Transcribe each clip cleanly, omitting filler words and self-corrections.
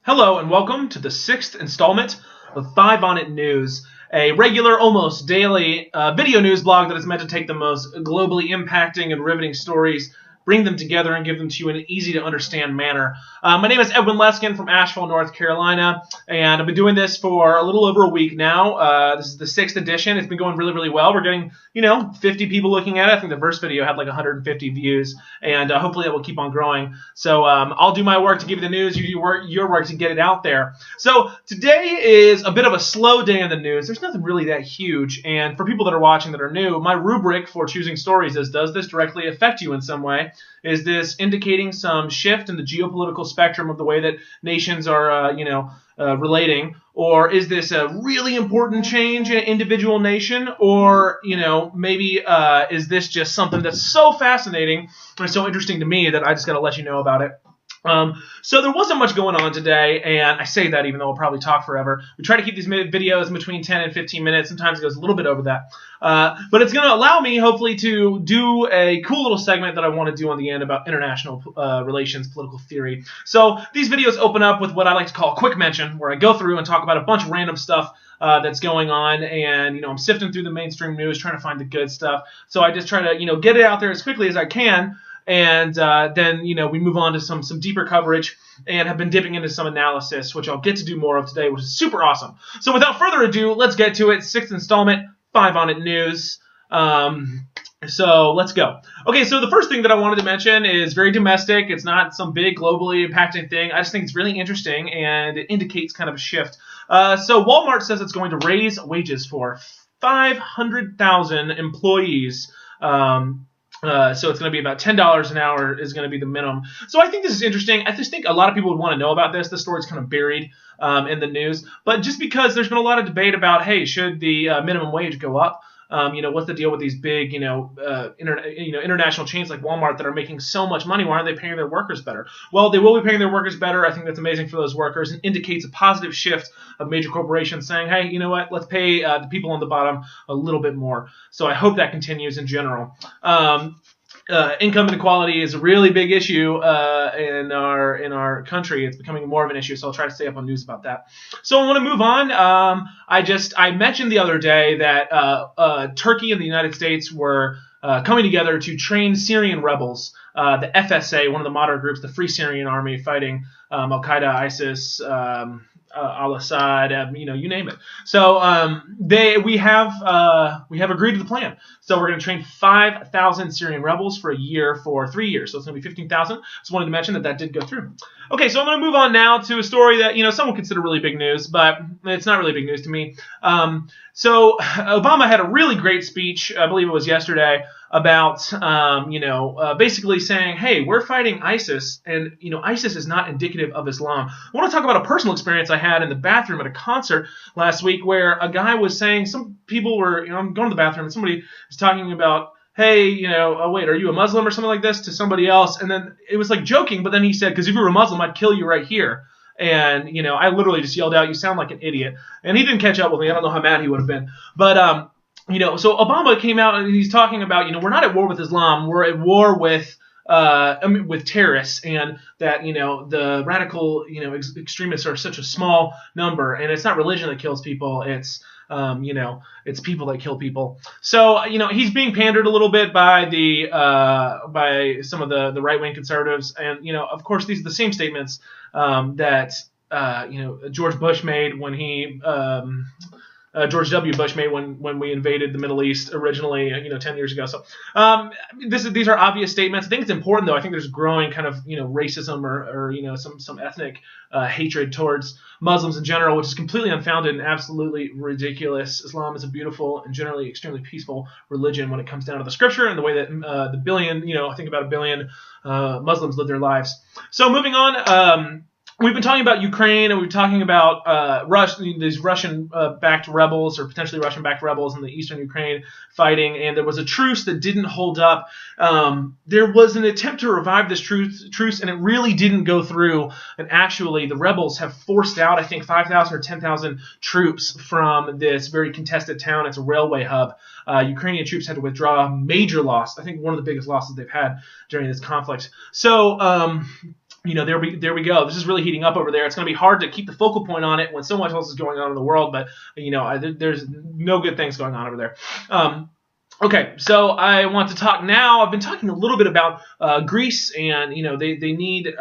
Hello and welcome to the sixth installment of 5 On It News, a regular, almost daily video news blog that is meant to take the most globally impacting and riveting stories, bring them together, and give them to you in an easy-to-understand manner. My name is Edwin Leskin from Asheville, North Carolina, and I've been doing this for a little over a week now. This is the sixth edition. It's been going really, really well. We're getting, 50 people looking at it. I think the first video had like 150 views, and hopefully it will keep on growing. So I'll do my work to give you the news. You do your work to get it out there. So today is a bit of a slow day in the news. There's nothing really that huge, and for people that are watching that are new, my rubric for choosing stories is, does this directly affect you in some way? Is this indicating some shift in the geopolitical spectrum of the way that nations are, relating? Or is this a really important change in an individual nation? Or, maybe is this just something that's so fascinating and so interesting to me that I just got to let you know about it? So there wasn't much going on today, and I say that even though I'll probably talk forever. We try to keep these videos in between 10 and 15 minutes. Sometimes it goes a little bit over that. But it's going to allow me, hopefully, to do a cool little segment that I want to do on the end about international relations, political theory. So these videos open up with what I like to call a quick mention, where I go through and talk about a bunch of random stuff that's going on, and I'm sifting through the mainstream news, trying to find the good stuff. So I just try to get it out there as quickly as I can. And then, we move on to some deeper coverage and have been dipping into some analysis, which I'll get to do more of today, which is super awesome. So without further ado, let's get to it. Sixth installment, 5 On It News. So let's go. Okay, so the first thing that I wanted to mention is very domestic. It's not some big globally impacting thing. I just think it's really interesting, and it indicates kind of a shift. So Walmart says it's going to raise wages for 500,000 employees. So it's going to be about $10 an hour is going to be the minimum. So I think this is interesting. I just think a lot of people would want to know about this. The story's kind of buried in the news. But just because there's been a lot of debate about, hey, should the minimum wage go up? What's the deal with these big, international chains like Walmart that are making so much money? Why aren't they paying their workers better? Well, they will be paying their workers better. I think that's amazing for those workers and indicates a positive shift of major corporations saying, hey, you know what? Let's pay the people on the bottom a little bit more. So I hope that continues in general. Income inequality is a really big issue in our country. It's becoming more of an issue, so I'll try to stay up on news about that. So I want to move on. I mentioned the other day that Turkey and the United States were coming together to train Syrian rebels. The FSA, one of the moderate groups, the Free Syrian Army, fighting Al-Qaeda, ISIS, al-Assad, you name it. So we have agreed to the plan. So we're going to train 5,000 Syrian rebels for a year for 3 years. So it's going to be 15,000. Just wanted to mention that did go through. Okay, so I'm going to move on now to a story that some would consider really big news, but it's not really big news to me. So Obama had a really great speech, I believe it was yesterday, about basically saying, hey, we're fighting ISIS, and ISIS is not indicative of Islam. I want to talk about a personal experience I had in the bathroom at a concert last week, where a guy was saying, some people were, I'm going to the bathroom, and somebody was talking about, hey, oh wait, are you a Muslim or something like this, to somebody else, and then it was like joking, but then he said, because if you were a Muslim, I'd kill you right here. And, I literally just yelled out, you sound like an idiot. And he didn't catch up with me. I don't know how mad he would have been. But, so Obama came out and he's talking about, we're not at war with Islam. We're at war with terrorists, and that, the radical, extremists are such a small number. And it's not religion that kills people. It's, it's people that kill people. So, he's being pandered a little bit by by some of the right-wing conservatives. And, of course, these are the same statements that, George Bush made when he, George W. Bush made when we invaded the Middle East originally, 10 years ago. So these are obvious statements. I think it's important, though. I think there's growing kind of, racism or some ethnic hatred towards Muslims in general, which is completely unfounded and absolutely ridiculous. Islam is a beautiful and generally extremely peaceful religion when it comes down to the scripture and the way that the billion, I think about a billion Muslims live their lives. So moving on. We've been talking about Ukraine, and we've been talking about these Russian-backed rebels, or potentially Russian-backed rebels in the eastern Ukraine fighting, and there was a truce that didn't hold up. There was an attempt to revive this truce, and it really didn't go through. And actually, the rebels have forced out, I think, 5,000 or 10,000 troops from this very contested town. It's a railway hub. Ukrainian troops had to withdraw. Major loss. I think one of the biggest losses they've had during this conflict. So there we go. This is really heating up over there. It's going to be hard to keep the focal point on it when so much else is going on in the world. But there's no good things going on over there. Okay, so I want to talk now. I've been talking a little bit about Greece, and they need.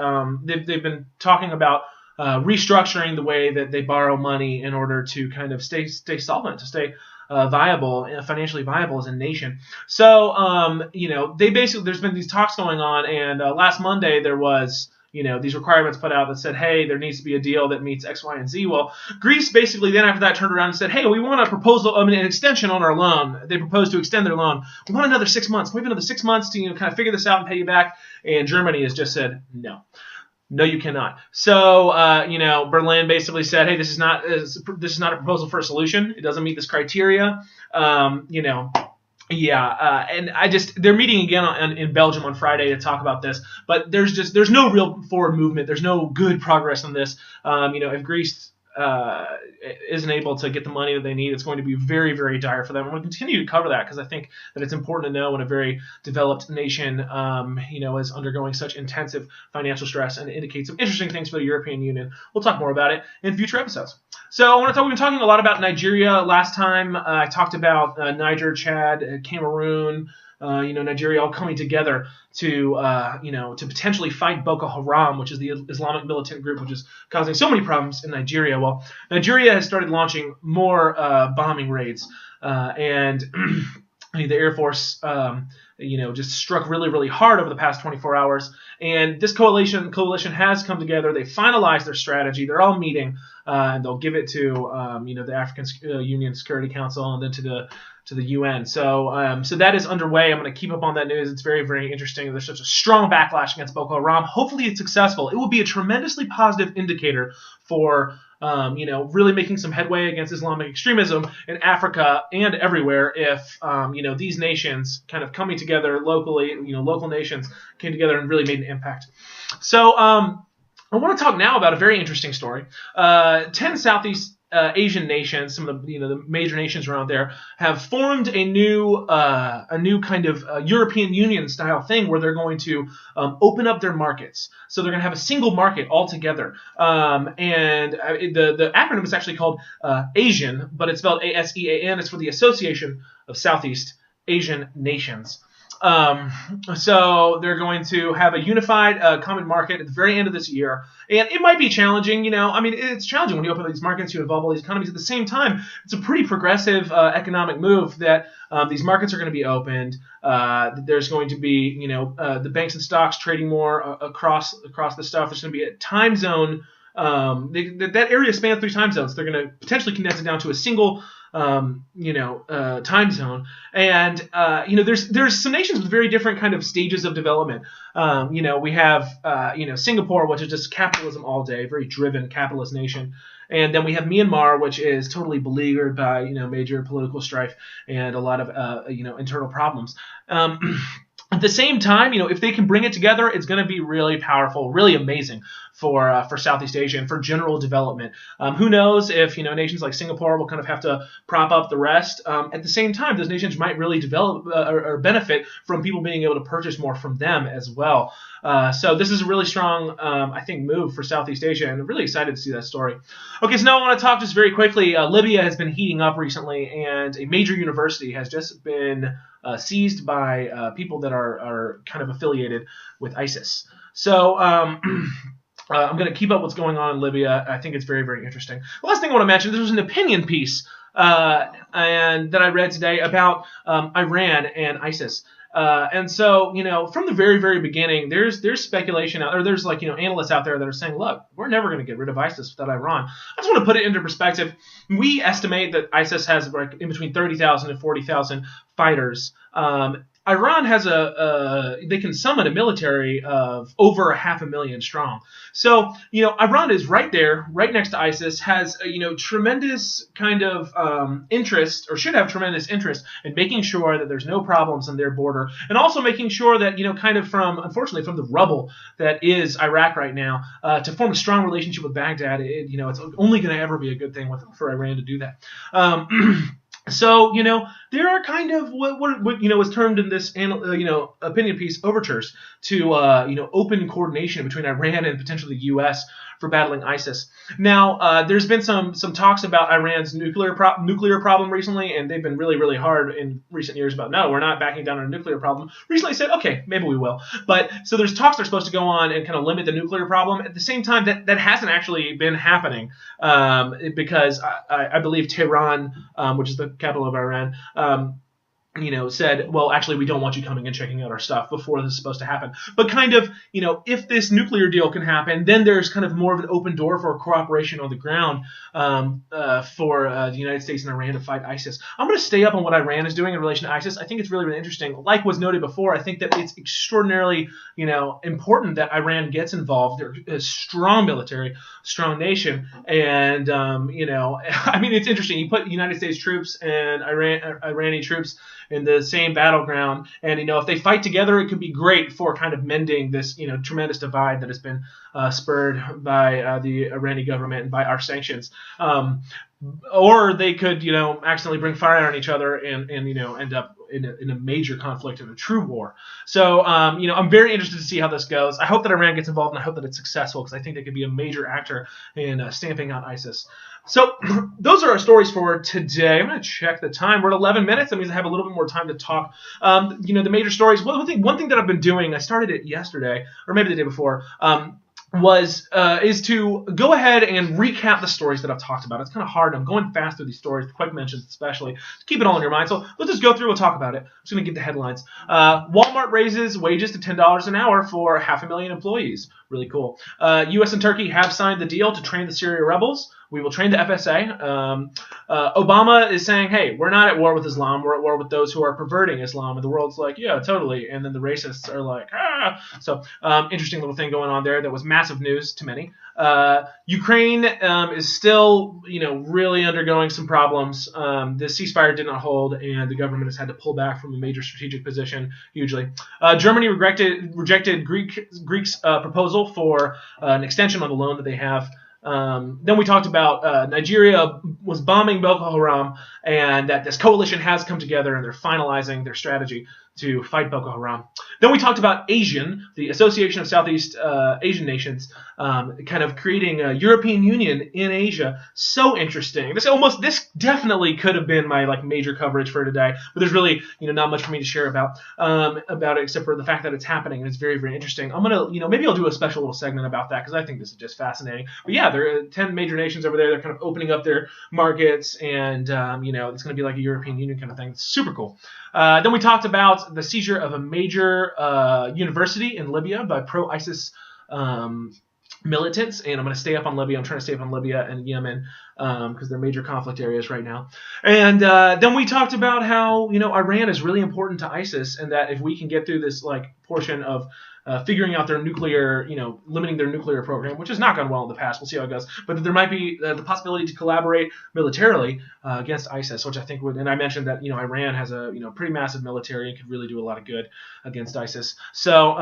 They've been talking about restructuring the way that they borrow money in order to kind of stay solvent, to stay viable, financially viable as a nation. So they basically, there's been these talks going on, and last Monday there was these requirements put out that said, hey, there needs to be a deal that meets X, Y, and Z. Well, Greece basically then after that turned around and said, hey, we want a proposal, an extension on our loan. They proposed to extend their loan. We want another 6 months. We have another 6 months to kind of figure this out and pay you back. And Germany has just said no. No, you cannot. So, Berlin basically said, hey, this is not a proposal for a solution. It doesn't meet this criteria. And they're meeting again in Belgium on Friday to talk about this, but there's no real forward movement. There's no good progress on this. If Greece isn't able to get the money that they need, it's going to be very, very dire for them. I'm going to continue to cover that because I think that it's important to know when a very developed nation, is undergoing such intensive financial stress, and it indicates some interesting things for the European Union. We'll talk more about it in future episodes. So we've been talking a lot about Nigeria. Last time I talked about Niger, Chad, Cameroon, Nigeria all coming together to potentially fight Boko Haram, which is the Islamic militant group which is causing so many problems in Nigeria. Well, Nigeria has started launching more bombing raids, and the Air Force, just struck really, really hard over the past 24 hours. And this coalition has come together. They finalized their strategy. They're all meeting, and they'll give it to the African Union Security Council and then to the UN. So that is underway. I'm going to keep up on that news. It's very, very interesting. There's such a strong backlash against Boko Haram. Hopefully it's successful. It will be a tremendously positive indicator for really making some headway against Islamic extremism in Africa and everywhere if, these nations kind of coming together locally, local nations came together and really made an impact. So I want to talk now about a very interesting story. 10 Southeast Asian nations, some of the major nations around there, have formed a new kind of European Union style thing where they're going to open up their markets. So they're going to have a single market altogether. And the acronym is actually called ASEAN, but it's spelled ASEAN. It's for the Association of Southeast Asian Nations. So they're going to have a unified common market at the very end of this year. And it might be challenging, it's challenging when you open up these markets, you involve all these economies. At the same time, it's a pretty progressive economic move that these markets are going to be opened. There's going to be, the banks and stocks trading more across the stuff. There's going to be a time zone. That area spans 3 time zones. They're going to potentially condense it down to a single time zone. And, there's some nations with very different kind of stages of development. We have, Singapore, which is just capitalism all day, very driven capitalist nation. And then we have Myanmar, which is totally beleaguered by, major political strife and a lot of, internal problems. At the same time, if they can bring it together, it's going to be really powerful, really amazing for Southeast Asia and for general development. Who knows if nations like Singapore will kind of have to prop up the rest. At the same time, those nations might really develop or benefit from people being able to purchase more from them as well. So this is a really strong, I think, move for Southeast Asia, and I'm really excited to see that story. Okay, so now I want to talk just very quickly. Libya has been heating up recently, and a major university has just been seized by people that are kind of affiliated with ISIS. So I'm going to keep up what's going on in Libya. I think it's very, very interesting. The last thing I want to mention, there was an opinion piece and that I read today about Iran and ISIS. And so, from the very, very beginning, there's speculation out there. There's analysts out there that are saying, look, we're never going to get rid of ISIS without Iran. I just want to put it into perspective. We estimate that ISIS has in between 30,000 and 40,000 fighters. Iran has they can summon a military of over 500,000 strong. So, Iran is right there, right next to ISIS, has, tremendous kind of interest, or should have tremendous interest in making sure that there's no problems on their border, and also making sure that, unfortunately, from the rubble that is Iraq right now, to form a strong relationship with Baghdad, it's only going to ever be a good thing for Iran to do that. So, there are kind of what was termed in this, opinion piece overtures to, open coordination between Iran and potentially the U.S. for battling ISIS. Now, there's been some talks about Iran's nuclear problem recently, and they've been really, really hard in recent years about, no, we're not backing down on a nuclear problem. Recently said, okay, maybe we will. But so there's talks that are supposed to go on and kind of limit the nuclear problem. At the same time, that hasn't actually been happening, because I believe Tehran, which is the capital of Iran, said, well, actually, we don't want you coming and checking out our stuff before this is supposed to happen. But kind of, if this nuclear deal can happen, then there's kind of more of an open door for cooperation on the ground, for the United States and Iran to fight ISIS. I'm going to stay up on what Iran is doing in relation to ISIS. I think it's really, really interesting. Like was noted before, I think that it's extraordinarily, important that Iran gets involved. They're a strong military, strong nation, and, it's interesting. You put United States troops and Iranian troops in the same battleground, and if they fight together, it could be great for kind of mending this tremendous divide that has been spurred by the Iranian government and by our sanctions. Or they could accidentally bring fire on each other and end up in a major conflict and a true war. So I'm very interested to see how this goes. I hope that Iran gets involved, and I hope that it's successful, because I think they could be a major actor in stamping out ISIS. So those are our stories for today. I'm going to check the time. We're at 11 minutes. That means I have a little bit more time to talk. The major stories. One thing that I've been doing, I started it yesterday, or maybe the day before, is to go ahead and recap the stories that I've talked about. It's kind of hard. I'm going fast through these stories, the quick mentions especially. Just keep it all in your mind. So let's just go through. We'll talk about it. I'm just going to give the headlines. Walmart raises wages to $10 an hour for 500,000 employees. Really cool. U.S. and Turkey have signed the deal to train the Syria rebels. We will train the FSA. Obama is saying, hey, we're not at war with Islam. We're at war with those who are perverting Islam. And the world's like, yeah, totally. And then the racists are like, ah. So interesting little thing going on there. That was massive news to many. Ukraine is still, really undergoing some problems. The ceasefire did not hold, and the government has had to pull back from a major strategic position hugely. Germany rejected Greece's proposal for an extension on the loan that they have. Then we talked about Nigeria was bombing Boko Haram, and that this coalition has come together and they're finalizing their strategy to fight Boko Haram. Then we talked about ASEAN, the Association of Southeast Asian Nations, kind of creating a European Union in Asia. So interesting. This definitely could have been my major coverage for today, but there's really not much for me to share about it except for the fact that it's happening, and it's very, very interesting. I'm gonna maybe I'll do a special little segment about that, because I think this is just fascinating. But yeah, there are 10 major nations over there. They're kind of opening up their markets, and it's going to be like a European Union kind of thing. It's super cool. Then we talked about the seizure of a major university in Libya by pro-ISIS militants, and I'm going to stay up on Libya. I'm trying to stay up on Libya and Yemen because they're major conflict areas right now. And then we talked about how Iran is really important to ISIS, and that if we can get through this portion of figuring out their nuclear, limiting their nuclear program, which has not gone well in the past. We'll see how it goes. But that there might be the possibility to collaborate militarily against ISIS, which I think would. And I mentioned that Iran has a pretty massive military and could really do a lot of good against ISIS. So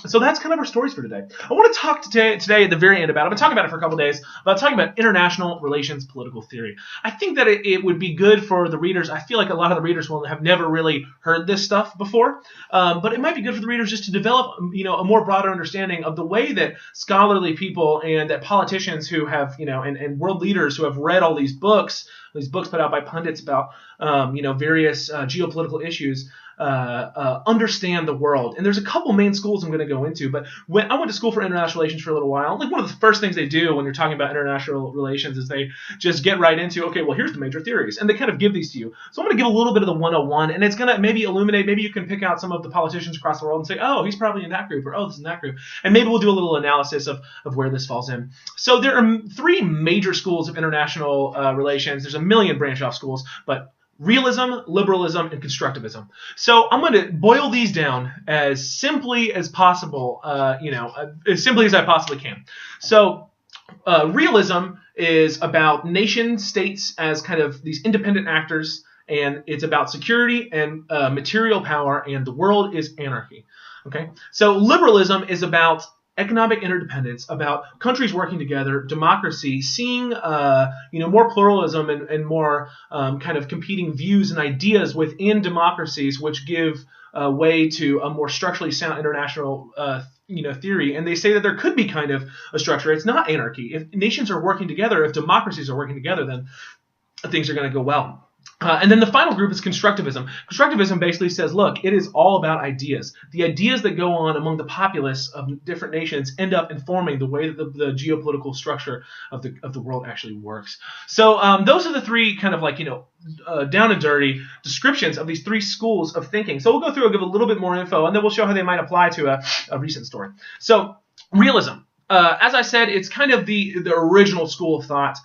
that's kind of our stories for today. I want to talk today at the very end about. I've been talking about it for a couple of days about talking about international relations political theory. I think that it would be good for the readers. I feel like a lot of the readers will have never really heard this stuff before, but it might be good for the readers just to develop a more broader understanding of the way that scholarly people and that politicians who have, and world leaders who have read all these books put out by pundits about, various geopolitical issues, understand the world. And there's a couple main schools I'm going to go into, but when I went to school for international relations for a little while, one of the first things they do when you're talking about international relations is they just get right into, okay, well, here's the major theories, and they kind of give these to you. So I'm going to give a little bit of the 101, and it's going to maybe illuminate, maybe you can pick out some of the politicians across the world and say, oh, he's probably in that group, or oh, this is in that group, and maybe we'll do a little analysis of where this falls in. So there are three major schools of international relations. There's a million branch-off schools, but realism, liberalism, and constructivism. So I'm going to boil these down as simply as possible, as simply as I possibly can. So realism is about nation states as kind of these independent actors, and it's about security and material power, and the world is anarchy. Okay, so liberalism is about economic interdependence, about countries working together, democracy, seeing more pluralism and more kind of competing views and ideas within democracies, which give way to a more structurally sound international theory. And they say that there could be kind of a structure. It's not anarchy. If nations are working together, if democracies are working together, then things are going to go well. And then the final group is Constructivism. Constructivism basically says, look, it is all about ideas. The ideas that go on among the populace of different nations end up informing the way that the geopolitical structure of the world actually works. So those are the three kind of like, down and dirty descriptions of these three schools of thinking. So we'll go through and give a little bit more info, and then we'll show how they might apply to a recent story. So realism. As I said, it's kind of the original school of thought.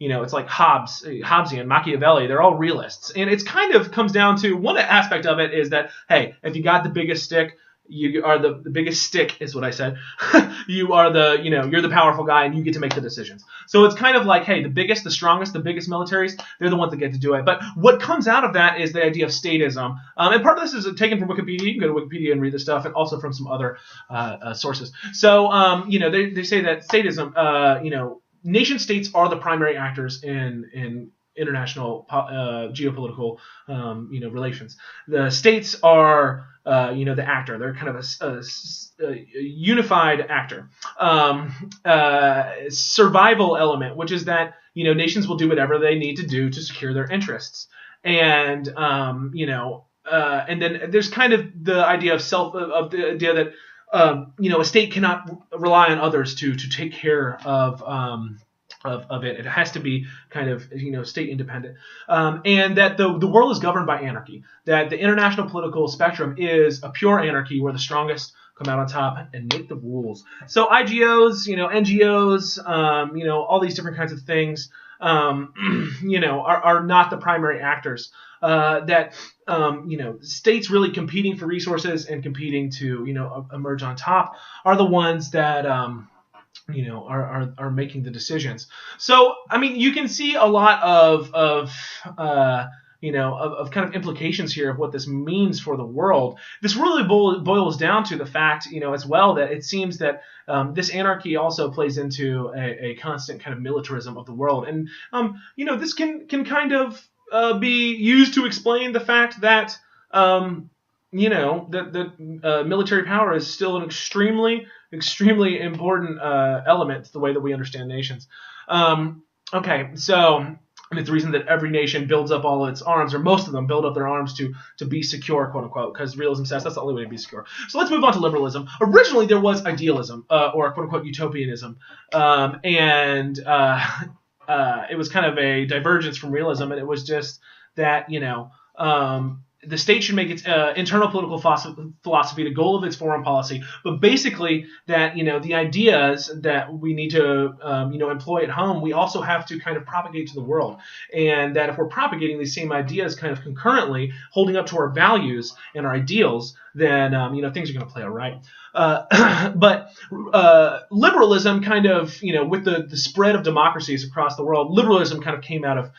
It's like Hobbesian, Machiavelli, they're all realists. And it's kind of comes down to one aspect of it is that, hey, if you got the biggest stick, you are the biggest stick is what I said. You are you're the powerful guy and you get to make the decisions. So it's kind of like, hey, the biggest, the strongest, the biggest militaries, they're the ones that get to do it. But what comes out of that is the idea of statism. And part of this is taken from Wikipedia. You can go to Wikipedia and read this stuff, and also from some other sources. So, they say that statism, nation states are the primary actors in international geopolitical relations. The states are the actor. They're kind of a unified actor. Survival element, which is that nations will do whatever they need to do to secure their interests, and and then there's kind of the idea of the idea that a state cannot rely on others to take care of it. It has to be kind of state independent, and that the world is governed by anarchy. That the international political spectrum is a pure anarchy where the strongest come out on top and make the rules. So IGOs, NGOs, all these different kinds of things, are not the primary actors. That states really competing for resources and competing to emerge on top are the ones that are making the decisions. So I mean, you can see a lot of kind of implications here of what this means for the world. This really boils down to the fact, as well, that it seems that this anarchy also plays into a constant kind of militarism of the world, and this can kind of be used to explain the fact that military power is still an extremely important element to the way that we understand nations. Okay, so it's the reason that every nation builds up all its arms, or most of them build up their arms to be secure, quote unquote, because realism says that's the only way to be secure. So let's move on to liberalism. Originally, there was idealism, or quote unquote utopianism, and it was kind of a divergence from realism, and it was just that the state should make its internal political philosophy the goal of its foreign policy, but basically that the ideas that we need to employ at home, we also have to kind of propagate to the world, and that if we're propagating these same ideas kind of concurrently, holding up to our values and our ideals, then things are going to play out right. But liberalism kind of, with the spread of democracies across the world, liberalism kind of came out of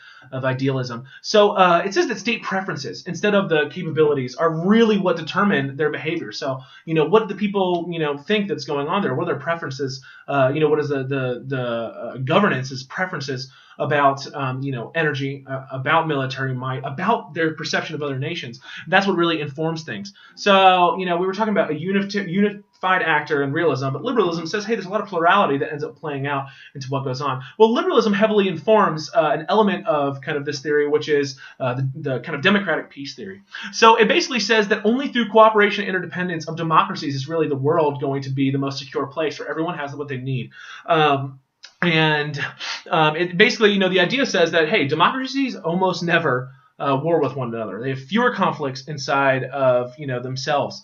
idealism. So it says that state preferences, instead of the capabilities, are really what determine their behavior. So, what do the people, think that's going on there? What are their preferences? What is the governance's preferences about, energy, about military might, about their perception of other nations? That's what really informs things. So, we were talking about a unified actor in realism, but liberalism says, hey, there's a lot of plurality that ends up playing out into what goes on. Well, liberalism heavily informs an element of kind of this theory, which is the kind of democratic peace theory. So it basically says that only through cooperation and interdependence of democracies is really the world going to be the most secure place where everyone has what they need. And it basically, the idea says that, hey, democracies almost never war with one another. They have fewer conflicts inside of, themselves.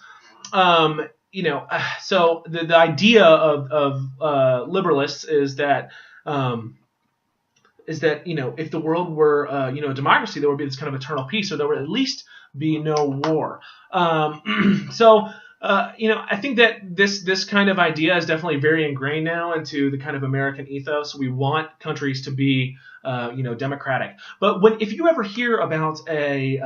So the idea of liberalists is that if the world were, a democracy, there would be this kind of eternal peace, or there would at least be no war. I think that this kind of idea is definitely very ingrained now into the kind of American ethos. We want countries to be, democratic. But if you ever hear about a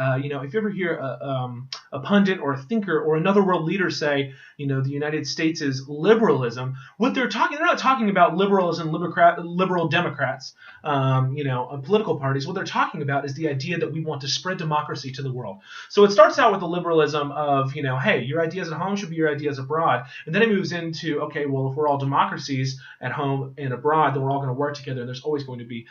pundit or a thinker or another world leader say, the United States is liberalism, they're not talking about liberalism, liberal Democrats, political parties. What they're talking about is the idea that we want to spread democracy to the world. So it starts out with the liberalism of, hey, your ideas at home should be your ideas abroad. And then it moves into, okay, well, if we're all democracies at home and abroad, then we're all going to work together and there's always going to be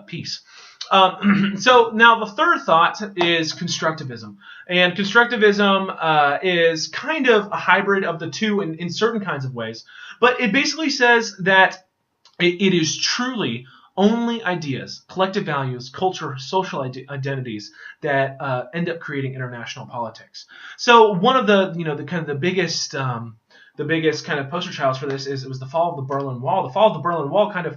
peace. So now the third thought is constructivism. And constructivism is kind of a hybrid of the two in certain kinds of ways. But it basically says that it is truly only ideas, collective values, culture, social identities that end up creating international politics. So one of the biggest kind of poster childs for this it was the fall of the Berlin Wall. The fall of the Berlin Wall kind of,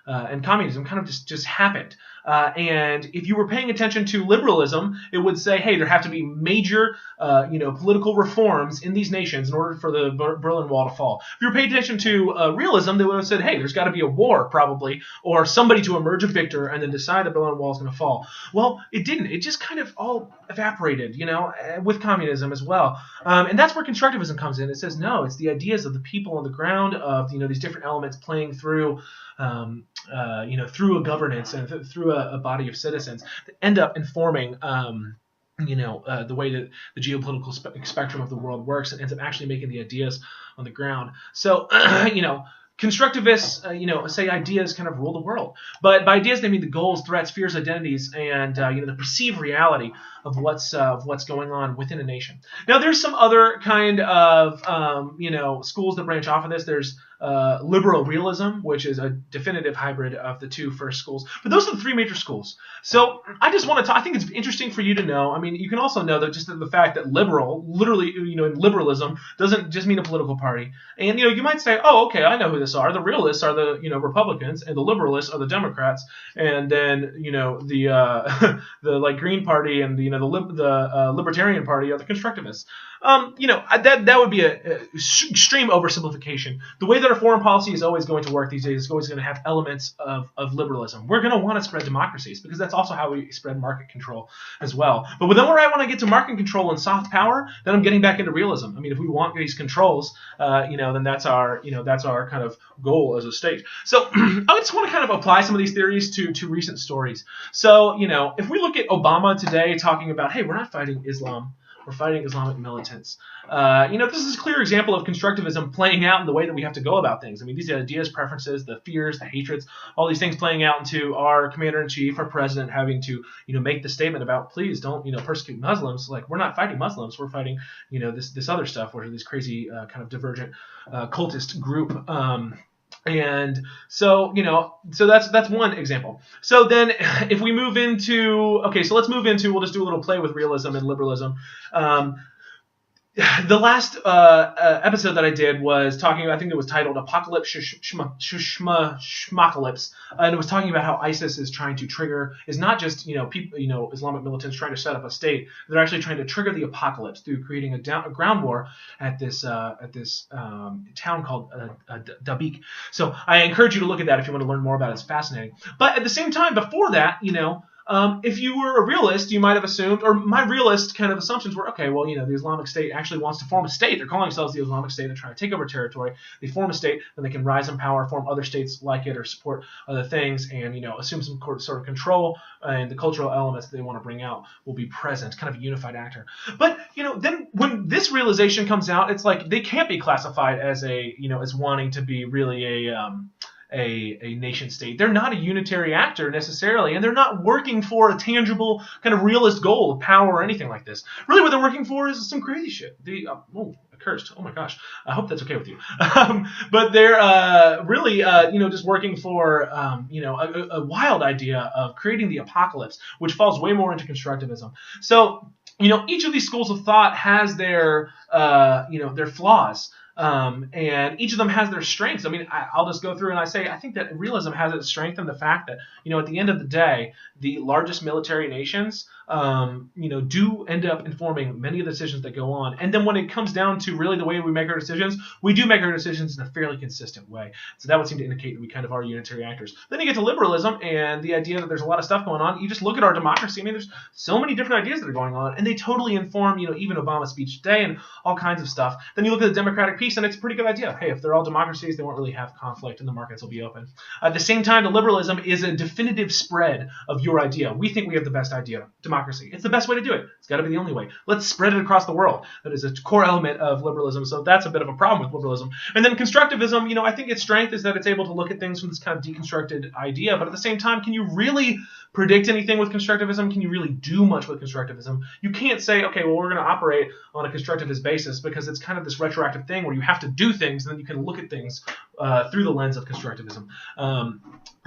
and communism kind of just happened. And if you were paying attention to liberalism, it would say, hey, there have to be major, political reforms in these nations in order for the Berlin Wall to fall. If you were paying attention to realism, they would have said, hey, there's got to be a war probably, or somebody to emerge a victor and then decide the Berlin Wall is going to fall. Well, it didn't. It just kind of all evaporated, with communism as well. And that's where constructivism comes in. It says, no, it's the ideas of the people on the ground of, these different elements playing through, through a governance and through a body of citizens that end up informing, the way that the geopolitical spectrum of the world works and ends up actually making the ideas on the ground. So, constructivists, say ideas kind of rule the world. But by ideas, they mean the goals, threats, fears, identities, and the perceived reality of what's going on within a nation. Now, there's some other kind of schools that branch off of this. There's liberal realism, which is a definitive hybrid of the two first schools. But those are the three major schools. So I just want to I think it's interesting for you to know. I mean, you can also know that just the fact that liberal, literally, in liberalism, doesn't just mean a political party. And, you might say, oh, okay, I know who this are. The realists are the, Republicans, and the liberalists are the Democrats. And then, the the Green Party and the Libertarian Party are the constructivists. That would be a extreme oversimplification. The way that our foreign policy is always going to work these days is always going to have elements of liberalism. We're going to want to spread democracies because that's also how we spread market control as well. But then when I get to market control and soft power, then I'm getting back into realism. I mean, if we want these controls, then that's our kind of goal as a state. So I just want to kind of apply some of these theories to recent stories. So, if we look at Obama today talking about, hey, we're not fighting Islam. We're fighting Islamic militants. This is a clear example of constructivism playing out in the way that we have to go about things. I mean, these ideas, preferences, the fears, the hatreds, all these things playing out into our commander-in-chief, our president having to, make the statement about, please don't, persecute Muslims. Like, we're not fighting Muslims. We're fighting, this other stuff, where this crazy kind of divergent cultist group. And so, so that's one example. So then if we move into, we'll just do a little play with realism and liberalism. The last episode that I did was talking about, I think it was titled Apocalypse Schmacalypse, and it was talking about how ISIS is trying to trigger, is not just, people, Islamic militants trying to set up a state. They're actually trying to trigger the apocalypse through creating a ground war at this town called Dabiq. So I encourage you to look at that if you want to learn more about it. It's fascinating. But at the same time, before that, if you were a realist, you might have assumed, or my realist kind of assumptions were, okay, well, the Islamic State actually wants to form a state. They're calling themselves the Islamic State. They're trying to take over territory. They form a state, then they can rise in power, form other states like it, or support other things, and, assume some sort of control, and the cultural elements that they want to bring out will be present, kind of a unified actor. But, then when this realization comes out, it's like they can't be classified as as wanting to be really a nation state. They're not a unitary actor necessarily, and they're not working for a tangible kind of realist goal of power or anything like this. Really what they're working for is some crazy shit. I cursed. Oh my gosh. I hope that's okay with you. But they're really, just working for, a wild idea of creating the apocalypse, which falls way more into constructivism. So, each of these schools of thought has their flaws. And each of them has their strengths. I mean, I'll just go through and I think that realism has its strength in the fact that, at the end of the day, the largest military nations, do end up informing many of the decisions that go on. And then when it comes down to really the way we make our decisions, we do make our decisions in a fairly consistent way. So that would seem to indicate that we kind of are unitary actors. Then you get to liberalism and the idea that there's a lot of stuff going on. You just look at our democracy. I mean, there's so many different ideas that are going on, and they totally inform, even Obama's speech today and all kinds of stuff. Then you look at the democratic piece, and it's a pretty good idea. Hey, if they're all democracies, they won't really have conflict, and the markets will be open. At the same time, the liberalism is a definitive spread of your idea. We think we have the best idea, democracy. It's the best way to do it. It's got to be the only way. Let's spread it across the world. That is a core element of liberalism, so that's a bit of a problem with liberalism. And then constructivism, I think its strength is that it's able to look at things from this kind of deconstructed idea, but at the same time, can you really predict anything with constructivism? Can you really do much with constructivism? You can't say, okay, well, we're going to operate on a constructivist basis, because it's kind of this retroactive thing where you have to do things and then you can look at things through the lens of constructivism.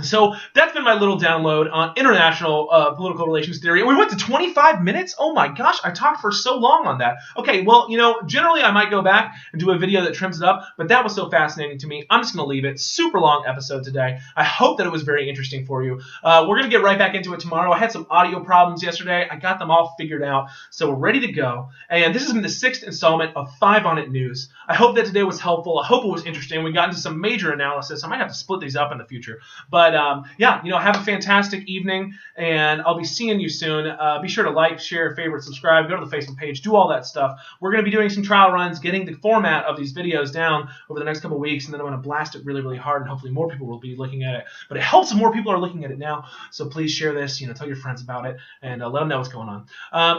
So that's been my little download on international political relations theory. And we went to 25 minutes? Oh my gosh, I talked for so long on that. Okay, well, generally I might go back and do a video that trims it up, but that was so fascinating to me. I'm just going to leave it. Super long episode today. I hope that it was very interesting for you. We're going to get right back into it tomorrow. I had some audio problems yesterday. I got them all figured out, so we're ready to go. And this has been the 6th installment of 5 on It News. I hope that today was helpful. I hope it was interesting. We got into some major analysis. I might have to split these up in the future. But have a fantastic evening, and I'll be seeing you soon. Be sure to like, share, favorite, subscribe, go to the Facebook page, do all that stuff. We're going to be doing some trial runs, getting the format of these videos down over the next couple of weeks, and then I'm going to blast it really, really hard, and hopefully more people will be looking at it. But it helps if more people are looking at it now, so please share this, tell your friends about it, and let them know what's going on.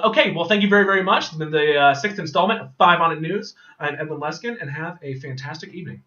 Okay, well, thank you very, very much. It's been the 6th installment of 5 on It News. I'm Edwin Leskin, and have a fantastic evening.